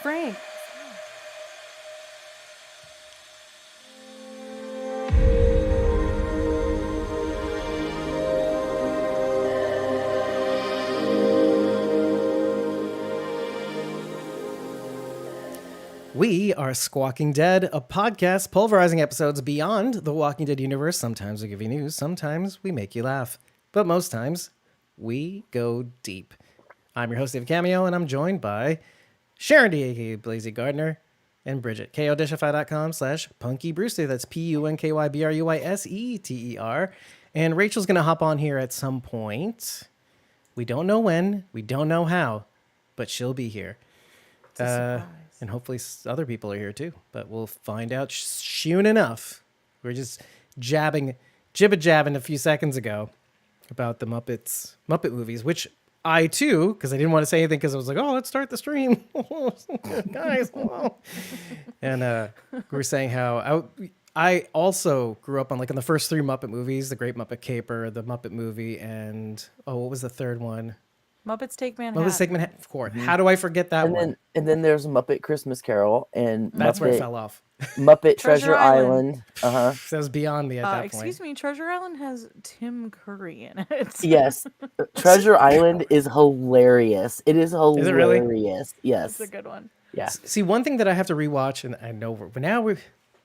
Frank. We are Squawking Dead, a podcast pulverizing episodes beyond the Walking Dead universe. Sometimes we give you news, sometimes we make you laugh, but most times we go deep. I'm your host, Dave Cameo, and I'm joined by Sharon D, aka Blazy Gardner, and Bridget, kodishify.com/punkybrewster. That's PUNKYBRUYSETER. And Rachel's going to hop on here at some point. We don't know when, we don't know how, but she'll be here. And hopefully other people are here too, but we'll find out soon enough. We're just jibba-jabbing a few seconds ago about the Muppet movies, which I too, because I didn't want to say anything because I was like, oh, let's start the stream. Guys. Oh. And we were saying how I also grew up on like in the first three Muppet movies, The Great Muppet Caper, The Muppet Movie, and what was the third one? Muppets Take Manhattan. Muppets Take Manhattan. Of course. How do I forget that one? And then there's Muppet Christmas Carol and That's where it fell off. Muppet Treasure Island. That was beyond me at that point. Excuse me, Treasure Island has Tim Curry in it. Yes. Treasure Island is hilarious. It is hilarious. Is it really? Yes. It's a good one. Yeah. See, one thing that I have to rewatch, and I know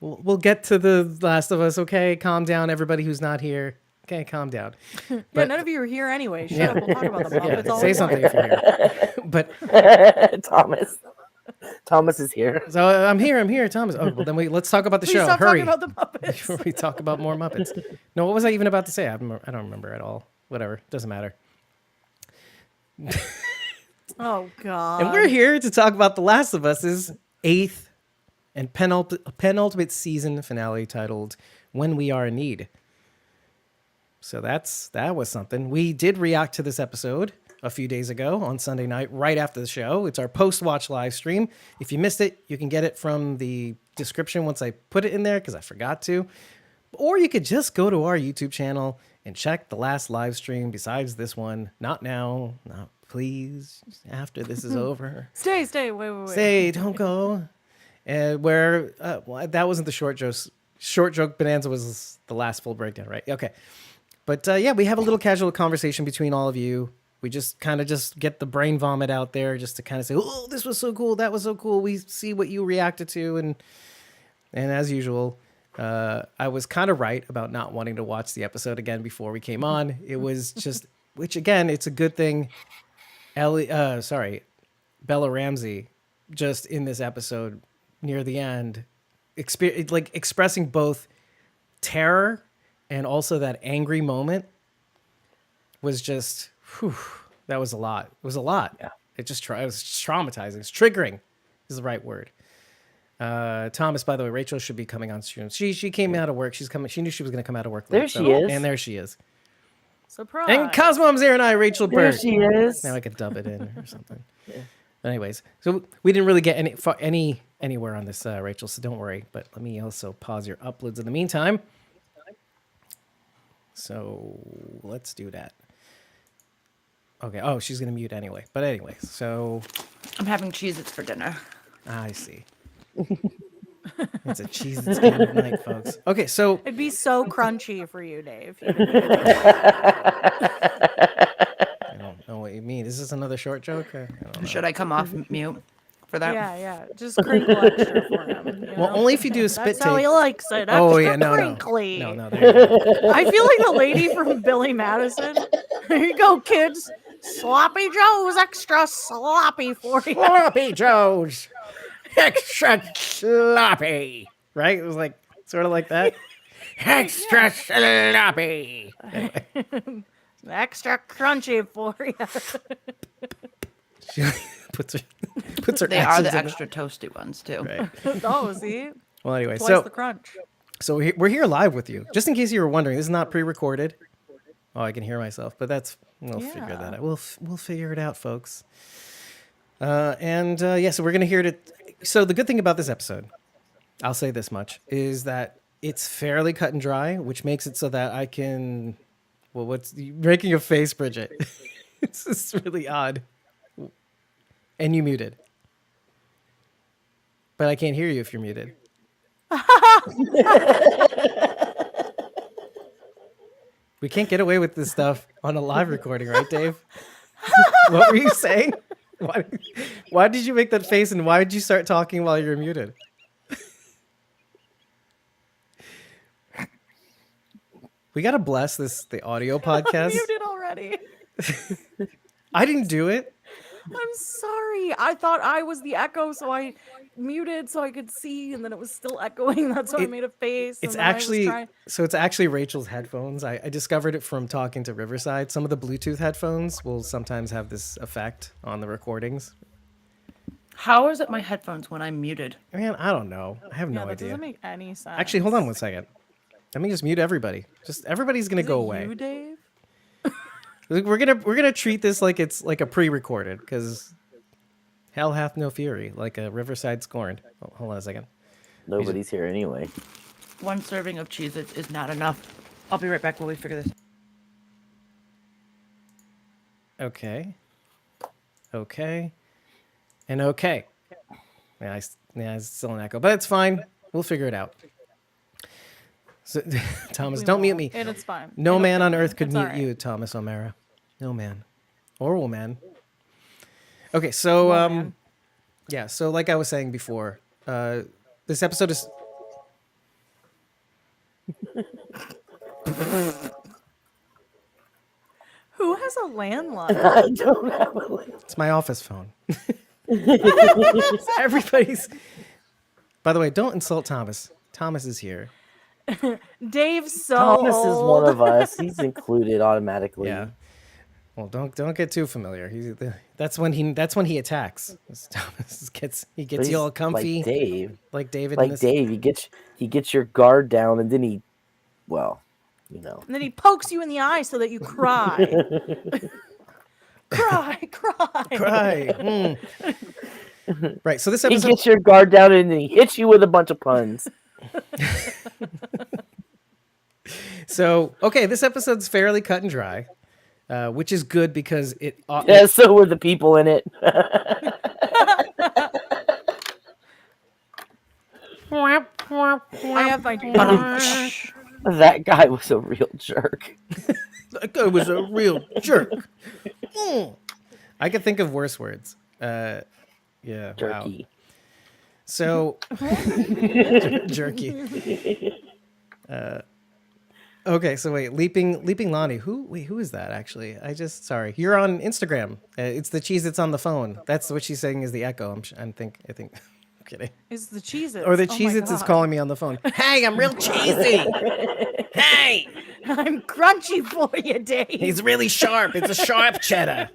we'll get to The Last of Us. Okay, calm down, everybody who's not here. Okay, calm down. But none of you are here anyway. Shut up. We'll talk about the Muppets all say the something if you're here. But Thomas is here. So I'm here, Thomas. Oh, well, then let's talk about the show. Stop Hurry. talking about the Muppets. Before we talk about more Muppets. No, what was I even about to say? I don't remember at all. Whatever, doesn't matter. Oh God. And we're here to talk about The Last of Us's 8th and penultimate season finale titled "When We Are in Need." So that was something. We did react to this episode a few days ago on Sunday night, right after the show. It's our post-watch live stream. If you missed it, you can get it from the description once I put it in there because I forgot to. Or you could just go to our YouTube channel and check the last live stream besides this one. Not now. Not please. After this is over. Stay. Wait. Stay. Don't go. That wasn't the short joke. Short joke bonanza was the last full breakdown, right? Okay. But we have a little casual conversation between all of you. We just kind of just get the brain vomit out there just to kind of say, oh, this was so cool. That was so cool. We see what you reacted to. And as usual, I was kind of right about not wanting to watch the episode again before we came on. It was just, which again, it's a good thing. Bella Ramsey, just in this episode near the end, expressing both terror and also that angry moment was just, that was a lot. It was a lot. Yeah. It was traumatizing. It's triggering is the right word. Thomas, by the way, Rachel should be coming on soon. She came out of work. She knew she was going to come out of work. There she is. And there she is. Surprise. And Cosmom's here and I, Rachel Bird. There she is. Now I could dub it in or something. Yeah. Anyways, so we didn't really get anywhere on this, Rachel, so don't worry. But let me also pause your uploads in the meantime. So let's do that. Okay. Oh, she's going to mute anyway. But anyway, so. I'm having Cheez-Its for dinner. I see. It's a Cheez-Its kind of night, folks. Okay, so. It'd be so crunchy for you, Dave. I don't know what you mean. Is this another short joke? I don't know. Should I come off mute for that? Yeah. Just crinkle extra for him. Well, only if you do a spit That's take. how he likes it. Crinkly. No. There you go. I feel like the lady from Billy Madison. Here you go, kids. Sloppy Joe's extra sloppy for you. Sloppy Joe's extra sloppy. Right? It was like sort of like that. Extra sloppy. Anyway. Extra crunchy for you. She puts her. They are the extra toasty ones too. Right. Oh, see? Well, anyway, Twice the crunch. So we're here live with you. Just in case you were wondering, this is not pre-recorded. Oh, I can hear myself, but we'll figure that out. We'll figure it out, folks. So we're gonna hear it. So the good thing about this episode, I'll say this much, is that it's fairly cut and dry, which makes it so that I can. Well, what's you're making a face, Bridget? This is really odd. And you muted. But I can't hear you if you're muted. We can't get away with this stuff on a live recording, right, Dave? What were you saying? Why did you make that face, and why did you start talking while you were muted? We gotta bless the audio podcast. I'm muted already. I didn't do it. I'm sorry. I thought I was the echo, so I muted so I could see, and then it was still echoing. That's why I made a face. It's and then I was actually trying- so it's actually Rachel's headphones. I discovered it from talking to Riverside. Some of the Bluetooth headphones will sometimes have this effect on the recordings. How is it my headphones when I'm muted? Man, I don't know. I have no that idea. doesn't make any sense. Actually, hold on one second. Let me just mute everybody. Just everybody's gonna Is go it away. You, Dave? We're gonna treat this like it's like a pre-recorded, because hell hath no fury, like a Riverside scorned. Oh, hold on a second. Nobody's here anyway. One serving of Cheez-Its is not enough. I'll be right back while we figure this. Okay. Okay. And okay. Yeah, it's still an echo, but it's fine. We'll figure it out. So, Thomas, We don't mute won't, me. and it's fine. No It'll man fit on in. earth could It's mute alright. you, Thomas O'Mara. No man. Or woman. Okay, so man. yeah, so like I was saying before, this episode is Who has a landline? I don't have a link. it's my office phone. Everybody's. By the way, don't insult Thomas. Thomas is here. Dave's so Thomas is old. one of us. He's included automatically. Yeah. Well, don't get too familiar. That's when he attacks. Thomas gets But you he's all comfy Like Dave. like David. in Like this- Dave, he gets your guard down, and then And then he pokes you in the eye so that you cry. cry. Cry. Right. So this he episode. gets your guard down, and then he hits you with a bunch of puns. So okay, this episode's fairly cut and dry, which is good because it. Yeah, so were the people in it. I have my That guy was a real jerk. That guy was a real jerk. I could think of worse words. Yeah. Wow. Jerky. So jerky. Okay, so wait, leaping Lonnie. Who is that actually? Sorry. You're on Instagram. It's the cheese that's on the phone. That's what she's saying is the echo. I think I'm kidding. is the Cheez-Its. Or the Oh my Cheez-Its is God. calling me on the phone. Hey, I'm real cheesy. Hey, I'm crunchy for you, Dave. he's really sharp. It's a sharp cheddar.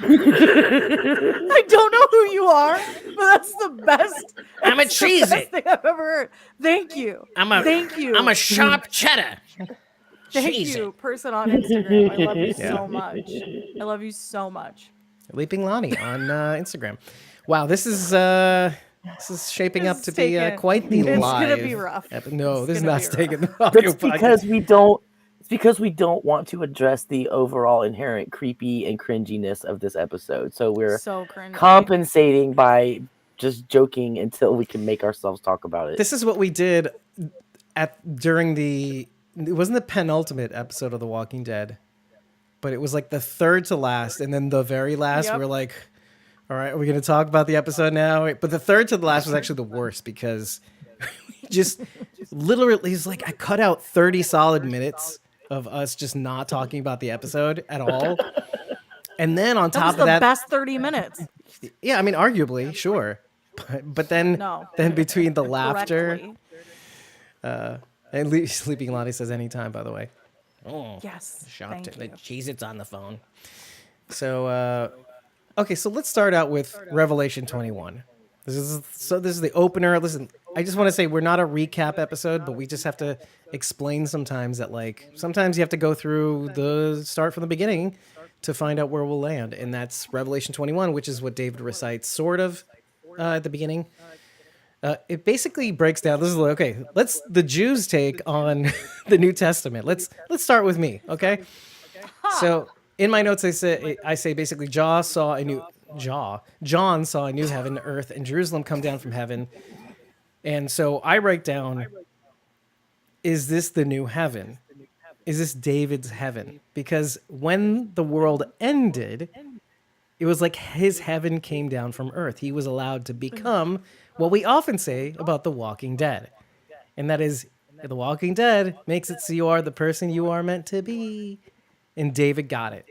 I don't know who you are, but that's the best. I'm a that's the Cheez-It. best thing I've ever heard. Thank you. Thank you. I'm a sharp cheddar. Thank Cheez-It. you, person on Instagram. I love you Yeah. so much. I love you so much. Leaping Lonnie on Instagram. Wow, this is shaping up This to is be taking- quite the it's live. gonna be rough. No, It's this is gonna not be taking the That's audio because podcast. we don't. It's because we don't want to address the overall inherent creepy and cringiness of this episode. So we're So cringy. compensating by just joking until we can make ourselves talk about it. This is what we did during it wasn't the penultimate episode of The Walking Dead, but it was like the third to last, and then the very last Yep. we're like, all right, are we going to talk about the episode now? But the third to the last was actually the worst because just literally, it's like I cut out 30 solid minutes of us just not talking about the episode at all. And then on That top was of the that, best 30 minutes. yeah, I mean, arguably, sure. But then, No. then between the laughter, Correctly. and Sleeping Lonnie says anytime, by the way. Oh, Yes. shocked. Thank The you. Cheez-Its on the phone. So, okay, so let's start out with Revelation 21. This is the opener. Listen, I just want to say we're not a recap episode, but we just have to explain sometimes that sometimes you have to go through the start from the beginning to find out where we'll land, and that's Revelation 21, which is what David recites sort of at the beginning. It basically breaks down. This is okay. Let's the Jews take on the New Testament. Let's start with me, okay? So in my notes, I say basically, John saw a new heaven, earth, and Jerusalem come down from heaven. And so I write down, is this the new heaven? Is this David's heaven? Because when the world ended, it was like his heaven came down from earth. He was allowed to become what we often say about The Walking Dead. And that is, The Walking Dead makes it so you are the person you are meant to be. And David got it.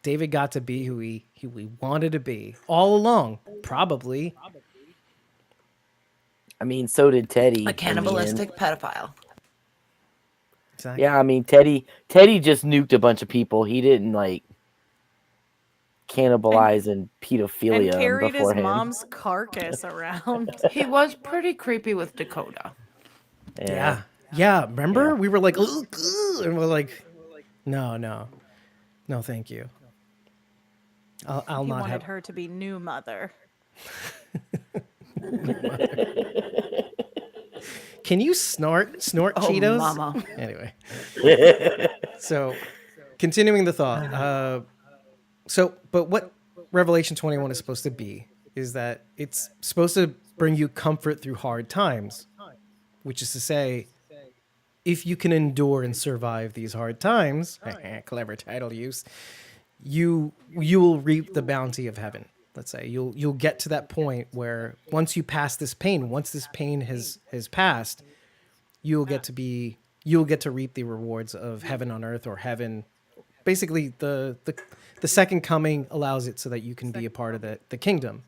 David got to be who he wanted to be all along, probably. I mean, so did Teddy. A cannibalistic pedophile. Exactly. Yeah, I mean, Teddy just nuked a bunch of people. He didn't like cannibalize and pedophilia And carried his beforehand. mom's carcass around. He was pretty creepy with Dakota. Yeah. Remember? We were like, ugh, ugh, and we're like, no, thank you. I'll He not wanted have her to be new mother. Can you snort Oh, Cheetos? mama. Anyway. So, continuing the thought. But what Revelation 21 is supposed to be is that it's supposed to bring you comfort through hard times, which is to say, if you can endure and survive these hard times, clever title use, you will reap the bounty of heaven. Let's say you'll get to that point where once you pass this pain, once this pain has passed, you'll get to reap the rewards of heaven on earth, or heaven. Basically, the second coming allows it so that you can be a part of the kingdom.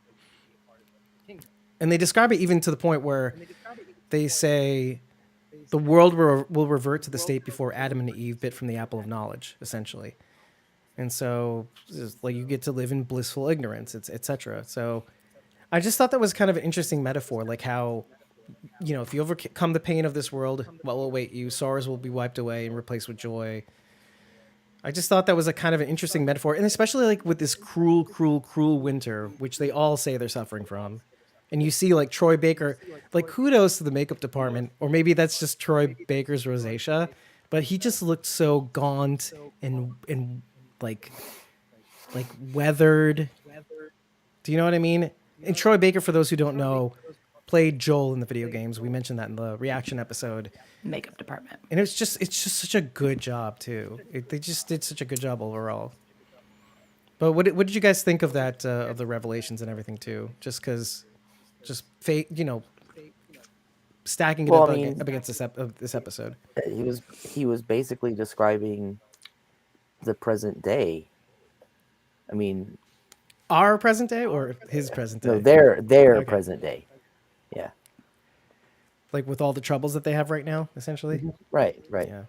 And they describe it even to the point where they say the world will revert to the state before Adam and Eve bit from the apple of knowledge, essentially. And so, like, you get to live in blissful ignorance, etc. So, I just thought that was kind of an interesting metaphor, like how, if you overcome the pain of this world, what will await you? Sorrows will be wiped away and replaced with joy. I just thought that was a kind of an interesting metaphor, and especially like with this cruel, cruel, cruel winter, which they all say they're suffering from. And you see like Troy Baker, like kudos to the makeup department, or maybe that's just Troy Baker's rosacea, but he just looked so gaunt and like weathered. Do you know what I mean? And Troy Baker, for those who don't know, played Joel in the video games. We mentioned that in the reaction episode. Makeup department. And it's just such a good job too. They just did such a good job overall. But what did you guys think of that, of the revelations and everything too? Just because, fate, stacking it up against this episode. He was basically describing the present day. I mean, our present day or his present day? No, their Okay. present day. Yeah. Like with all the troubles that they have right now, essentially. Right. Yeah.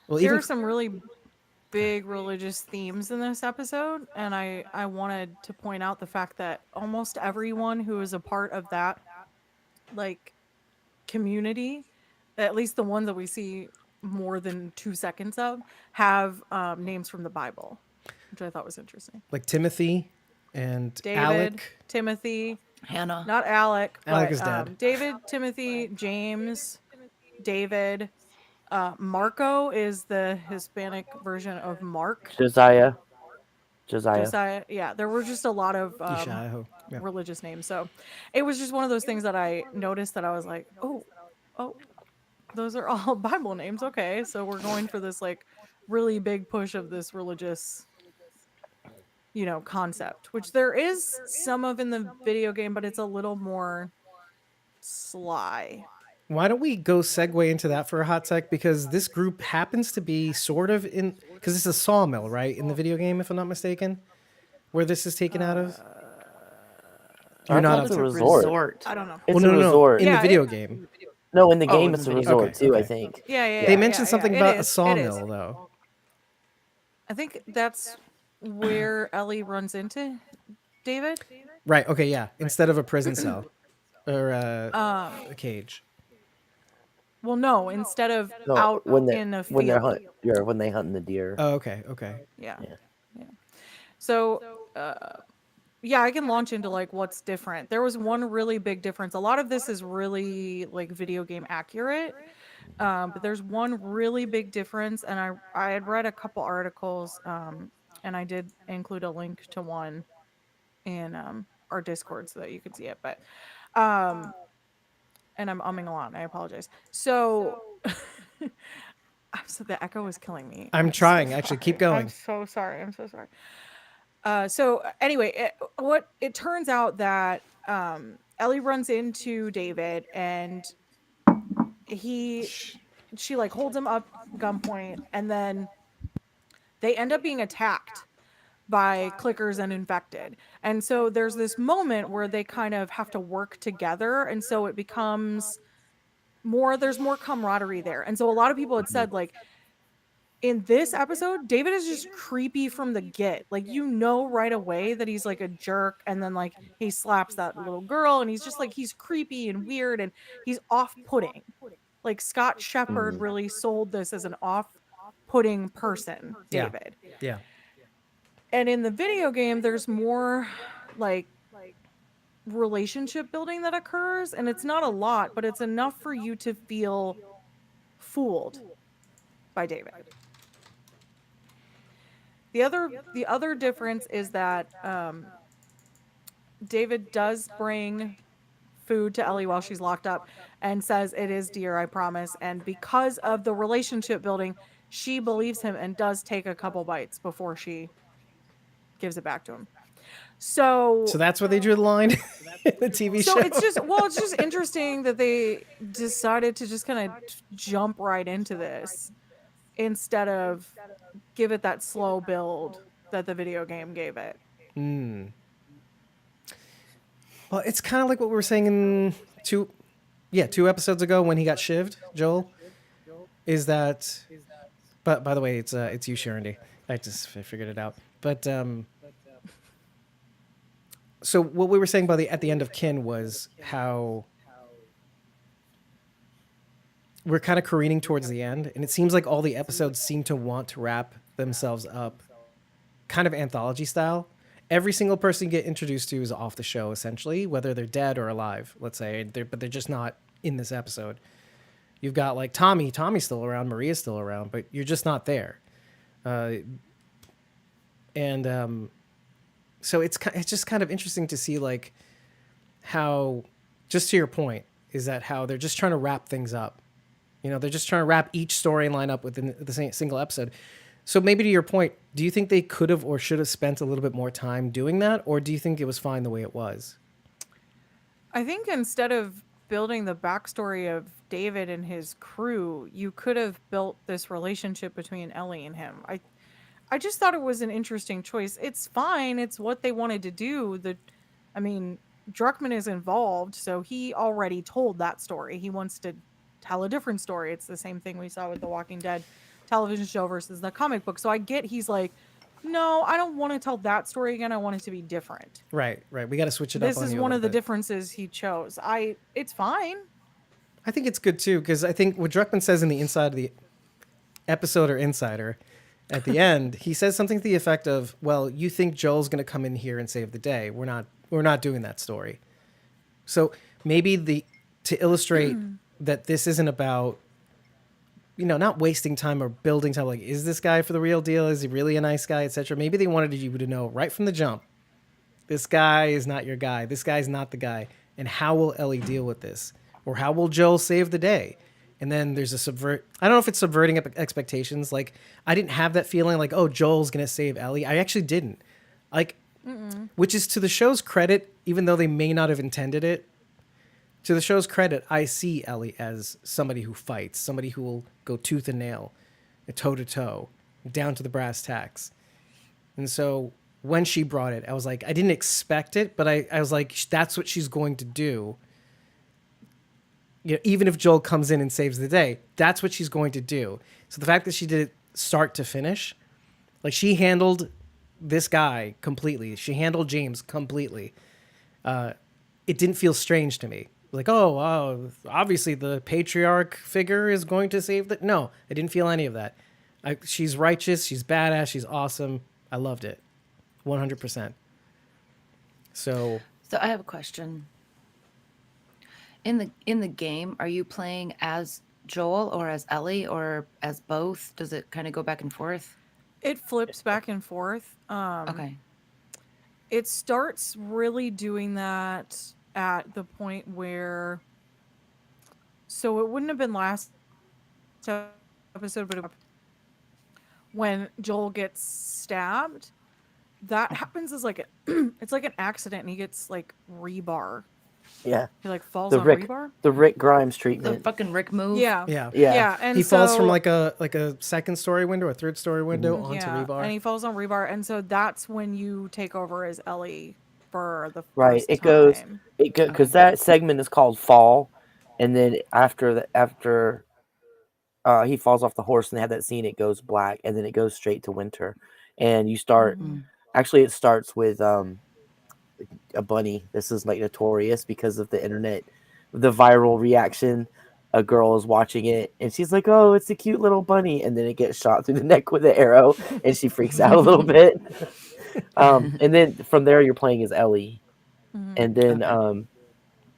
Well, There are some really big religious themes in this episode, and I wanted to point out the fact that almost everyone who is a part of that, like, community, at least the ones that we see more than 2 seconds of, have names from the Bible, which I thought was interesting. like Timothy and David, Alec. Timothy, Hannah. not Alec. Alec but, is dead. David, Timothy, James, David. Marco is the Hispanic version of Mark. Josiah. Yeah, there were just a lot of Isha, yeah. religious names. So it was just one of those things that I noticed that I was like, oh, those are all Bible names. Okay, so we're going for this like really big push of this religious, concept, which there is some of in the video game, but it's a little more sly. Why don't we go segue into that for a hot sec? Because this group happens to be sort of in, because it's a sawmill, right? In the video game, if I'm not mistaken, where this is taken out of. You're not it's up a to- resort. I don't know. It's no, a resort. In Yeah, the video game. No, in the Oh, game in it's the a video resort game. too, I Okay. think. Yeah. They mentioned something It about a is. sawmill, though. I think that's where Ellie runs into David. Right. Okay. Yeah. Instead of a prison cell or a cage. Well, no, instead of No, out when they in a field. when they're when they hunting the deer. Oh, okay. Okay. Yeah. Yeah. So, yeah, I can launch into like what's different. There was one really big difference. A lot of this is really like video game accurate, But there's one really big difference, and I had read a couple articles, and I did include a link to one in our Discord so that you could see it. But um, and I'm umming a lot, and I apologize. So, so the echo is killing me. I'm I'm trying. so Actually, keep sorry. I'm going. so sorry. I'm so sorry. So anyway, it turns out that Ellie runs into David, and she like holds him up gunpoint, and then they end up being attacked by clickers and infected. And so there's this moment where they kind of have to work together, and so it becomes there's more camaraderie there. And so a lot of people had said, like, in this episode, David is just creepy from the get. Like, you know right away that he's like a jerk, and then like he slaps that little girl, and he's just like, he's creepy and weird, and he's off-putting. Like, Scott Shepherd really sold this as an off-putting person, Yeah. David. Yeah. And in the video game, there's more like relationship building that occurs, and it's not a lot, but it's enough for you to feel fooled by David. The other difference is that David does bring food to Ellie while she's locked up and says, "It is dear, I promise." And because of the relationship building, she believes him and does take a couple bites before she gives it back to him. So that's where they drew the line in the TV show. it's just interesting that they decided to just kind of jump right into this instead of give it that slow build that the video game gave it. Well, it's kind of like what we were saying in two episodes ago when he got shivved, Joel. Is that? But by the way, it's you, Sharondy. I figured it out. But so what we were saying at the end of Kin was how we're kind of careening towards the end, and it seems like all the episodes seem to want to wrap themselves up, kind of anthology style. Every single person you get introduced to is off the show, essentially, whether they're dead or alive, let's say, but they're just not in this episode. You've got like Tommy's still around, Maria's still around, but you're just not there. So it's just kind of interesting to see like how, just to your point, is that how they're just trying to wrap things up. You know, they're just trying to wrap each storyline up within the same single episode. So maybe to your point, do you think they could have or should have spent a little bit more time doing that? Or do you think it was fine the way it was? I think instead of building the backstory of David and his crew, you could have built this relationship between Ellie and him. I just thought it was an interesting choice. It's fine. It's what they wanted to do. Druckmann is involved, so he already told that story. He wants to tell a different story. It's the same thing we saw with The Walking Dead television show versus the comic book. So I get he's like, no, I don't want to tell that story again. I want it to be different. Right. We got to switch it up. This is one of the differences he chose. It's fine. I think it's good too, because I think what Druckmann says in the inside of the episode or insider at the end, he says something to the effect of, well, you think Joel's going to come in here and save the day. We're not doing that story. So maybe to illustrate that this isn't about, not wasting time or building time. Like, is this guy for the real deal? Is he really a nice guy, etc.? Maybe they wanted you to know right from the jump, this guy is not your guy. This guy's not the guy. And how will Ellie deal with this? Or how will Joel save the day? And then there's I don't know if it's subverting expectations. Like, I didn't have that feeling like, oh, Joel's going to save Ellie. I actually didn't. Like, which is to the show's credit, even though they may not have intended it. To the show's credit, I see Ellie as somebody who fights, somebody who will go tooth and nail, toe to toe, down to the brass tacks. And so when she brought it, I was like, I didn't expect it, but I was like, that's what she's going to do. Even if Joel comes in and saves the day, that's what she's going to do. So the fact that she did it start to finish, like, she handled this guy completely. She handled James completely. It didn't feel strange to me. Like, oh, obviously the patriarch figure is going to save the... No, I didn't feel any of that. She's righteous. She's badass. She's awesome. I loved it. 100%. So I have a question. In the game, are you playing as Joel or as Ellie or as both? Does it kind of go back and forth? It flips back and forth. Okay. It starts really doing that at the point where, so it wouldn't have been last episode, but when Joel gets stabbed, that happens as like it's like an accident, and he gets like rebar. Yeah, He like falls the on Rick rebar. the Rick Grimes The treatment. fucking Rick move. Yeah, Yeah. Yeah. and He falls from so- like a second story window or third story window onto yeah, rebar. and he falls on rebar, and so that's when you take over as Ellie for the Right. first It goes. time. Because that segment is called Fall, and then after he falls off the horse and they have that scene, it goes black, and then it goes straight to winter, and you start. Mhm. Actually, it starts with a bunny. This is like notorious because of the internet, the viral reaction. A girl is watching it and she's like, "Oh, it's a cute little bunny," and then it gets shot through the neck with an arrow, and she freaks out a little bit. And then from there, you're playing as Ellie, Mhm. and then Okay.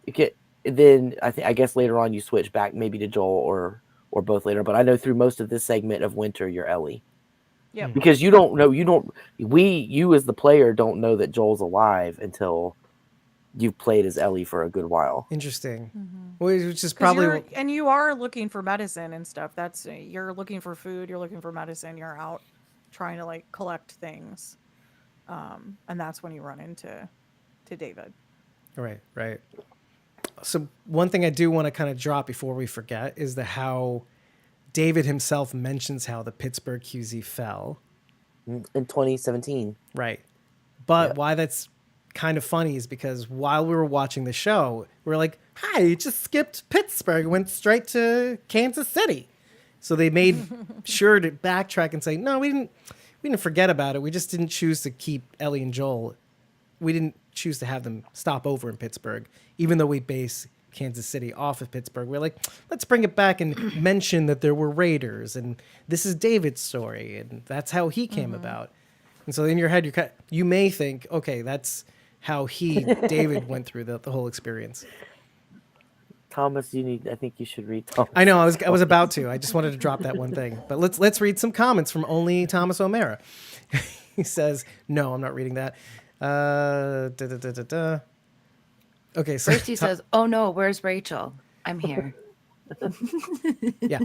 you get. Then I guess later on you switch back maybe to Joel or both later. But I know through most of this segment of winter, you're Ellie. Yep. Because you as the player don't know that Joel's alive until you've played as Ellie for a good while. Interesting. Mhm. Which is 'Cause probably and you are looking for medicine and stuff. That's you're looking for food. You're looking for medicine. You're out trying to like collect things, and that's when you run into David. right. So one thing I do want to kind of drop before we forget is how David himself mentions how the Pittsburgh QZ fell. In 2017. Right. But Yep. why that's kind of funny is because while we were watching the show, we are like, hi, you just skipped Pittsburgh, went straight to Kansas City. So they made sure to backtrack and say, no, we didn't forget about it. We just didn't choose to keep Ellie and Joel. We didn't choose to have them stop over in Pittsburgh, even though we base Kansas City off of Pittsburgh. We're like, let's bring it back and mention that there were raiders, and this is David's story, and that's how he came about. And so in your head, you may think, okay, that's how David went through the whole experience. Thomas, I think you should read Thomas. I know, I was about to. I just wanted to drop that one thing. But let's read some comments from only Thomas O'Mara. He says, no, I'm not reading that. Okay, so First he says, "Oh no, where's Rachel? I'm here." yeah.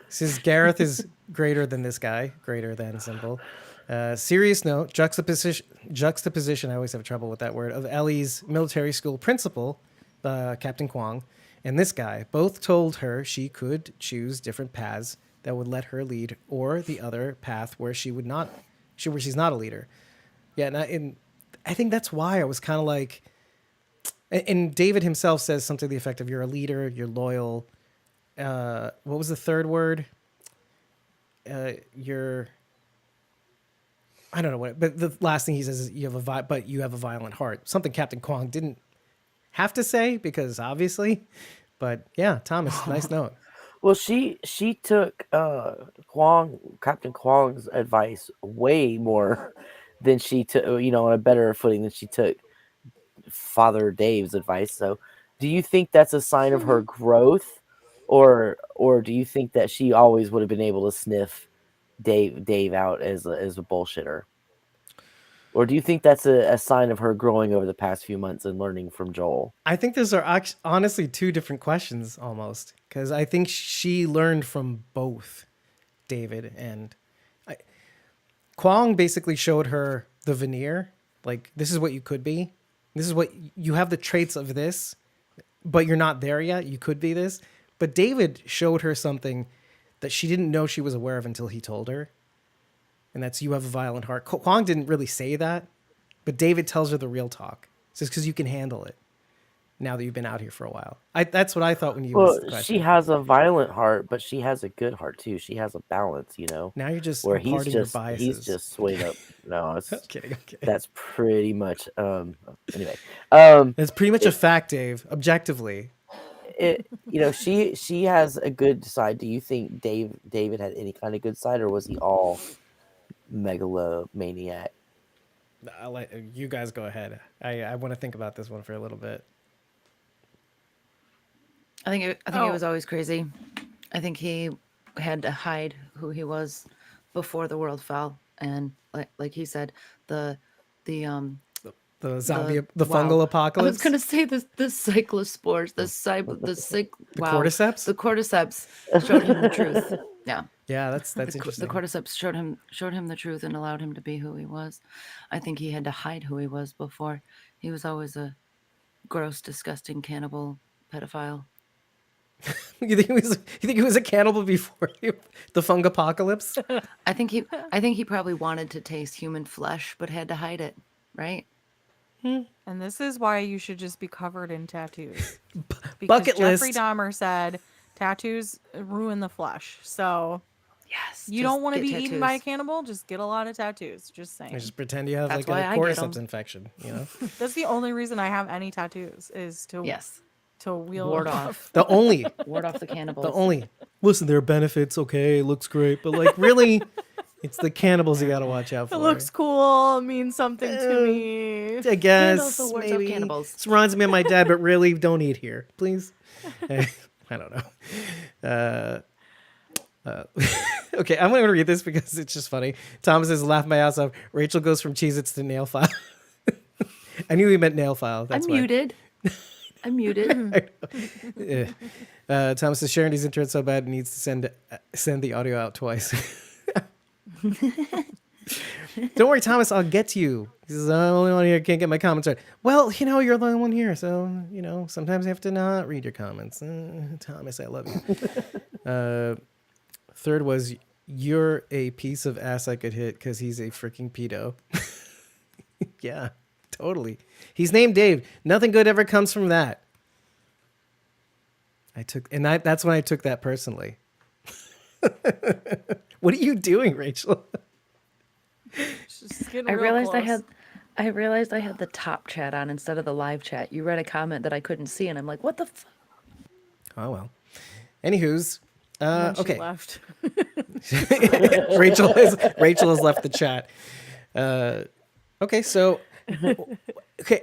Says Gareth is greater than this guy, greater than symbol. Serious note, juxtaposition, I always have trouble with that word, of Ellie's military school principal, Captain Kwong, and this guy. Both told her she could choose different paths that would let her lead, or the other path where she's not a leader. Yeah, and I think that's why I was kind of like, and David himself says something to the effect of, you're a leader, you're loyal. What was the third word? I don't know what, but the last thing he says is you have a violent heart. Something Captain Kwong didn't have to say because obviously, but yeah, Thomas, nice note. Well, she took Captain Kwong's advice way more than she took, on a better footing than she took Father Dave's advice. So, do you think that's a sign of her growth, or do you think that she always would have been able to sniff Dave out as a bullshitter? Or do you think that's a sign of her growing over the past few months and learning from Joel? I think those are honestly two different questions almost, because I think she learned from both David and Kwong basically showed her the veneer. Like, this is what you could be. This is what you have, the traits of this, but you're not there yet. You could be this. But David showed her something that she didn't know she was aware of until he told her. And that's, you have a violent heart. Kwong didn't really say that, but David tells her the real talk. He says, because you can handle it now that you've been out here for a while. That's what I thought when you asked the question. She has a violent heart, but she has a good heart too. She has a balance, Now you're just where imparting your biases. he's just swayed up. No, it's I'm kidding. that's pretty much anyway. That's pretty much a fact, Dave, objectively. She has a good side. Do you think David had any kind of good side, or was he all megalomaniac? I'll let you guys go ahead. I want to think about this one for a little bit. I think it was always crazy. I think he had to hide who he was before the world fell, and like he said, the The zombie, the the wow. fungal I was apocalypse. gonna say the cyclospores, The wow, cordyceps. the cordyceps showed him the truth. Yeah, Yeah, that's the interesting. cordyceps showed him the truth and allowed him to be who he was. I think he had to hide who he was before. He was always a gross, disgusting cannibal pedophile. You think he was a cannibal before the fungapocalypse? I think he probably wanted to taste human flesh, but had to hide it, right? And this is why you should just be covered in tattoos. Because Bucket Jeffrey list. Dahmer said tattoos ruin the flesh. So Yes. you just don't want to get be eaten by a tattoos. cannibal, just get a lot get a lot of tattoos. Just saying. Just pretend you have That's like a why I get cordyceps 'em. infection. You know, That's the only reason I have any tattoos is to Yes. wheel Ward off. off. the only Ward off the cannibals. the only. Listen, there are benefits. Okay, it looks great, but like really, it's the cannibals you got to watch out for. It looks cool. It means something to me. I And guess also wards off maybe cannibals. this reminds me of my dad, but really, don't eat here, please. I don't know. Okay, I'm going to read this because it's just funny. Thomas is laughing my ass off. Rachel goes from Cheez-Its to nail file. I knew he meant nail file. That's I'm why. muted. I'm muted. Thomas is sharing his internet so bad, he needs to send the audio out twice. Don't worry, Thomas, I'll get to you. He says, I'm the only one here who can't get my comments right. Well, you're the only one here, so, sometimes you have to not read your comments. Thomas, I love you. Third was, you're a piece of ass I could hit because he's a freaking pedo. Yeah, totally. He's named Dave. Nothing good ever comes from that. That's when I took that personally. What are you doing, Rachel? Just getting I real realized close. I realized I had the top chat on instead of the live chat. You read a comment that I couldn't see, and I'm like, what the f-? Oh, well. Anywho's, And then she okay. left. Rachel has left the chat. Okay, so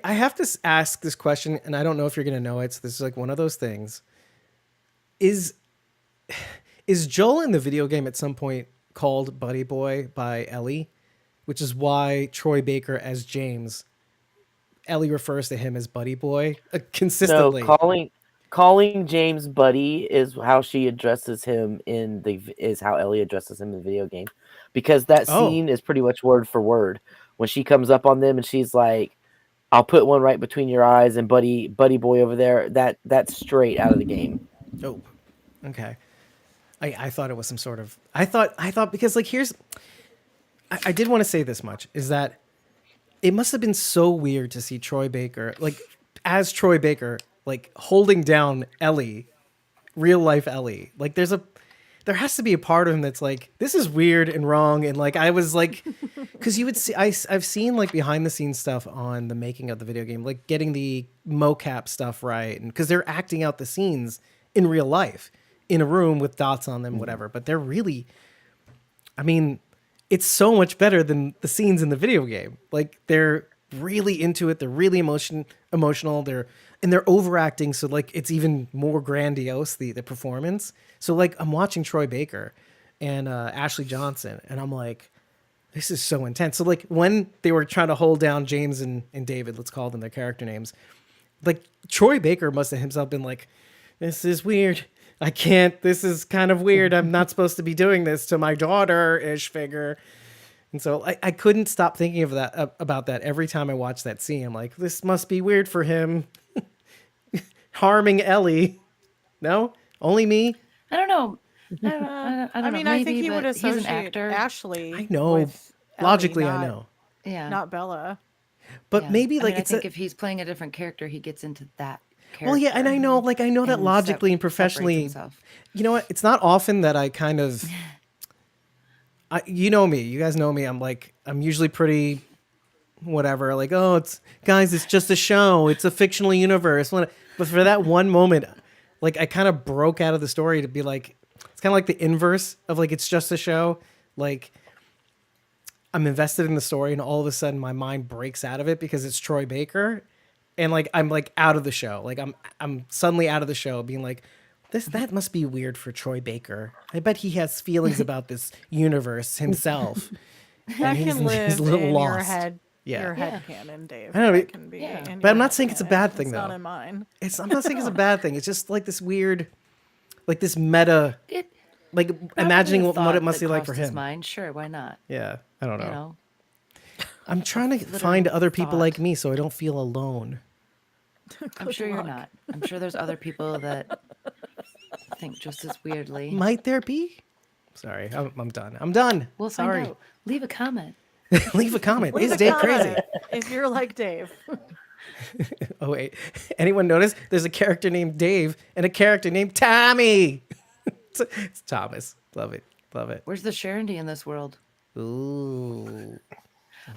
I have to ask this question, and I don't know if you're gonna know it. So this is like one of those things. Is Joel in the video game at some point called Buddy Boy by Ellie, which is why Troy Baker as James, Ellie refers to him as Buddy Boy consistently. No, calling James Buddy is how she addresses him is how Ellie addresses him in the video game, because that scene is pretty much word for word when she comes up on them and she's like, "I'll put one right between your eyes," and Buddy Boy over there. That's straight out of the game. Oh, okay. I thought it was some sort of. I thought because like I did want to say this much is that it must have been so weird to see Troy Baker like as Troy Baker like holding down Ellie, real life Ellie. Like there has to be a part of him that's like, this is weird and wrong. And like, I was like, cause you would see, I've seen like behind the scenes stuff on the making of the video game, like getting the mocap stuff right. And cause they're acting out the scenes in real life in a room with dots on them, whatever. But they're really, I mean, it's so much better than the scenes in the video game. Like they're really into it. They're really emotional. They're overacting. So like, it's even more grandiose, the performance. So like I'm watching Troy Baker and Ashley Johnson and I'm like, this is so intense. So like when they were trying to hold down James and David, let's call them their character names. Like Troy Baker must have himself been like, this is weird. I can't, this is kind of weird. I'm not supposed to be doing this to my daughter-ish figure. And so I couldn't stop thinking of that about that every time I watch that scene. I'm like, this must be weird for him. Harming Ellie. No? Only me? I don't know. I don't know. mean, I think Maybe, he would but he's an associate actor. Ashley. I know. with Ellie, Logically, I not- know. Yeah. Not Bella. But Yeah. maybe I like mean, it's I think if he's playing a different character, he gets into that character. well, yeah, and I know that and logically and separates professionally. himself. You know what? It's not often that I kind of. You know me. You guys know me. I'm usually pretty, whatever. Like, oh, it's just a show. It's a fictional universe. But for that one moment, like I kind of broke out of the story to be like, it's kind of like the inverse of like it's just a show. Like I'm invested in the story, and all of a sudden my mind breaks out of it because it's Troy Baker, and like I'm like out of the show. Like I'm suddenly out of the show, being like, That must be weird for Troy Baker. I bet he has feelings about this universe himself. That he's- can he's live a little in your lost. head. Yeah. Your head Yeah. canon, Dave. I know, That but- can be Yeah. in But I'm your not saying it's a headcanon. bad thing, It's not though. in mine. I'm not saying it's a bad thing. It's just like this weird, like this meta, It like probably imagining a what thought it must that be like for crossed his him. mind. Sure, why not? Yeah, I don't know. You know, I'm trying to flitter find other people thought. like me so I don't feel alone. I'm Good sure you're luck. not. I'm sure there's other people that think just as weirdly. Might there be? Sorry, I'm done. I'm done. We'll Sorry. find out. Leave a comment. Leave a comment. Leave Is a Dave comment crazy? if you're like Dave. Oh wait, anyone notice? There's a character named Dave and a character named Tommy. It's Thomas. Love it. Love it. Where's the Sharondy in this world? Ooh.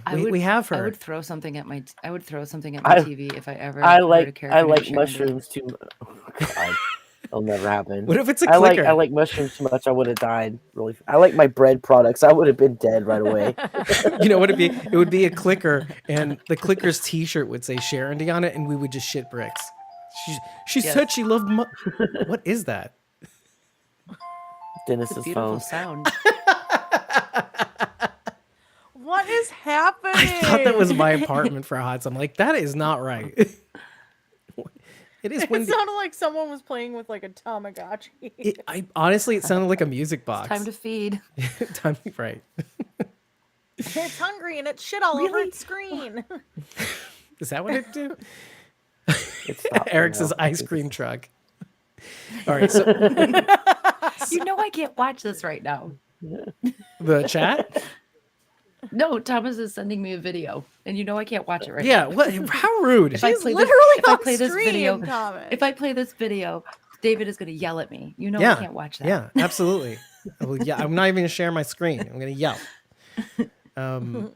I We have I her. would throw something at my I- TV if I ever I heard a like character named Sharondy. mushrooms too. Oh, God, it'll never happen. What if it's a I clicker? like mushrooms too much. I would have died. Really, I like my bread products. I would have been dead right away. You know what it'd be? It would be a clicker, and the clicker's T-shirt would say Sharondy on it, and we would just shit bricks. She Yes. said she loved. What is that? Dennis's It's a beautiful phone. sound. What is happening? I thought that was my apartment for Hots. I'm like, that is not right. It is It windy. sounded like someone was playing with like a Tamagotchi. Honestly, it sounded like a music box. Time to feed. Right. It's hungry and it's shit all over Really? its screen. Is that what it did? It stopped Eric's now. ice cream truck. All right, so You know I can't watch this right now. the chat. No, Thomas is sending me a video, and you know I can't watch it right Yeah. now. What? How rude. If I She's play literally this, if I on play this stream, video, Thomas. if I play this video, David is going to yell at me. You know Yeah. I can't watch that. Yeah, absolutely. Well, yeah, I'm not even gonna share my screen. I'm gonna yell. No.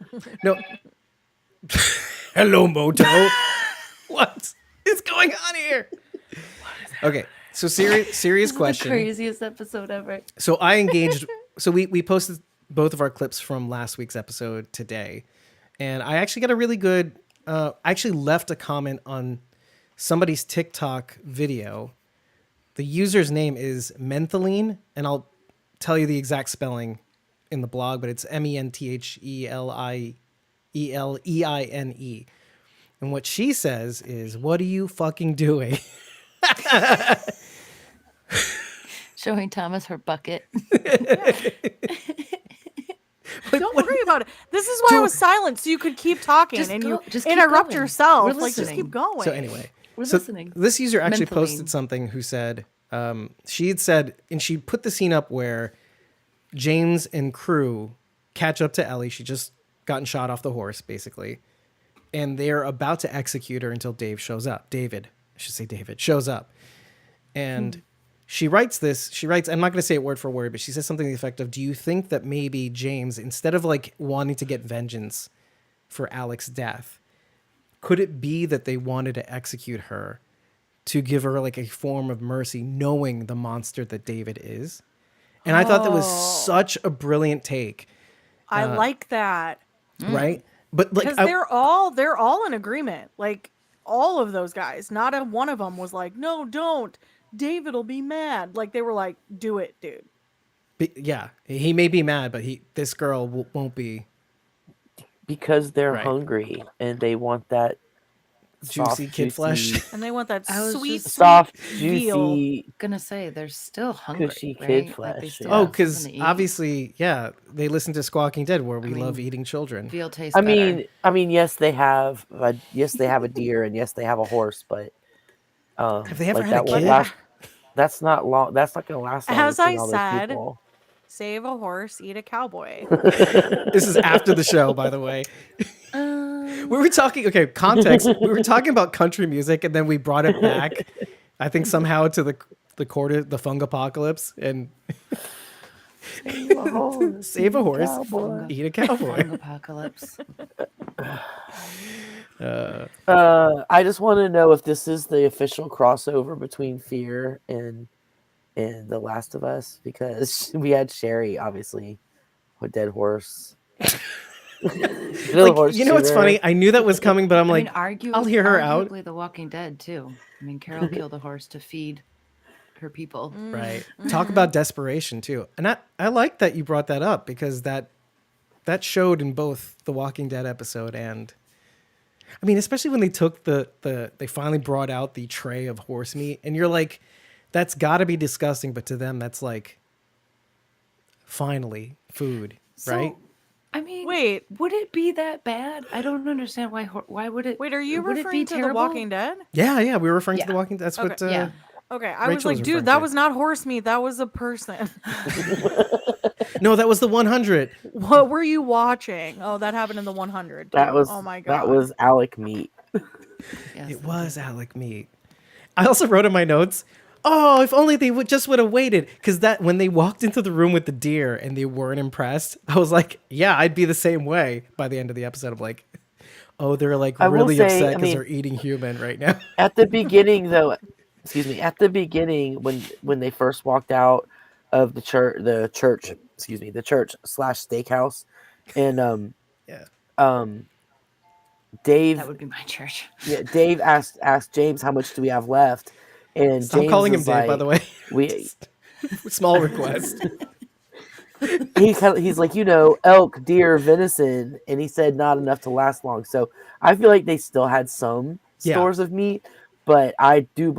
Hello, Moto. What is going on here? Okay, so serious This is the question. craziest episode ever. So I engaged. So we posted both of our clips from last week's episode today, and I actually got a really good. I actually left a comment on somebody's TikTok video. The user's name is Mentholine, and I'll tell you the exact spelling in the blog, but it's MENTHELEINE. And what she says is, "What are you fucking doing?" Showing Thomas her bucket. Don't worry about it. This is why I was silent, so you could keep talking Just and go- you just keep interrupt going. yourself. We're Like, just listening. keep going. So anyway, We're so listening. this user actually Mentally. posted something who said she had said, and she put the scene up where James and crew catch up to Ellie. She just gotten shot off the horse, basically, and they're about to execute her until Dave shows up. David, I should say David, shows up, and she writes this. She writes, I'm not going to say it word for word, but she says something to the effect of, "Do you think that maybe James, instead of like wanting to get vengeance for Alex's death, could it be that they wanted to execute her to give her like a form of mercy, knowing the monster that David is?" And I thought that was such a brilliant take, I like that right? But like, because they're all in agreement. Like all of those guys, not a one of them was like, "No, don't. David will be mad." Like they were like, "Do it, dude." yeah, he may be mad, but this girl won't be Because they're Right. hungry and they want that juicy soft, kid flesh. juicy, And they want that I was sweet, just- soft, veal. juicy. Gonna say they're still hungry. Cushy right? kid Like, flesh, they yeah. still Oh, have because something to eat. obviously, yeah, they listen to Squawking Dead, where we mean, love eating children. veal tastes I better. mean, yes, they have a deer, and yes, they have a horse, but Have they ever like had a that won't kid? last. That's not long. That's not gonna last long. As between I all those said, people. Save a horse, eat a cowboy. This is after the show, by the way. We were talking, okay, context. We were talking about country music, and then we brought it back, I think somehow to the fungapocalypse, and save a horse, Cowboy. eat a cowboy. Fung apocalypse. I just want to know if this is the official crossover between Fear and The Last of Us, because we had Sherry, obviously, with Dead Horse. Like, you know what's funny? I knew that was coming, but I'm I like, mean, I'll hear her out. arguably The Walking Dead too. I mean, Carol killed a horse to feed her people. Right. Talk about desperation too. And I like that you brought that up because that showed in both the Walking Dead episode and I mean, especially when they took they finally brought out the tray of horse meat and you're like, that's gotta be disgusting, but to them that's like finally food, right? I mean, Wait. would it be that bad? I don't understand why would it Wait, are you would it be referring to The terrible? Walking Dead? Yeah, we were referring to Yeah. the Walking Dead. That's Okay. what Yeah. Okay, I Rachel was like, was dude, referring that to. was not horse meat. That was a person. No, that was the 100. What were you watching? Oh, that happened in the 100. Too. That was Oh my god. that was Alec meat. Yes, It was Alec meat. I also wrote in my notes, oh, if only they would have waited. Because that when they walked into the room with the deer and they weren't impressed, I was like, yeah, I'd be the same way by the end of the episode. I'm like, oh, they're like I will really say, upset I because mean- they're eating human right now. At the beginning, though, at the beginning when they first walked out of the church / steakhouse, and Yeah. Dave that would be my church. Dave asked James how much do we have left, and Stop James calling him was Dave, by like, the way. we Small request. he's like, elk, deer, venison, and he said not enough to last long. So I feel like they still had some Yeah. stores of meat, but I do believe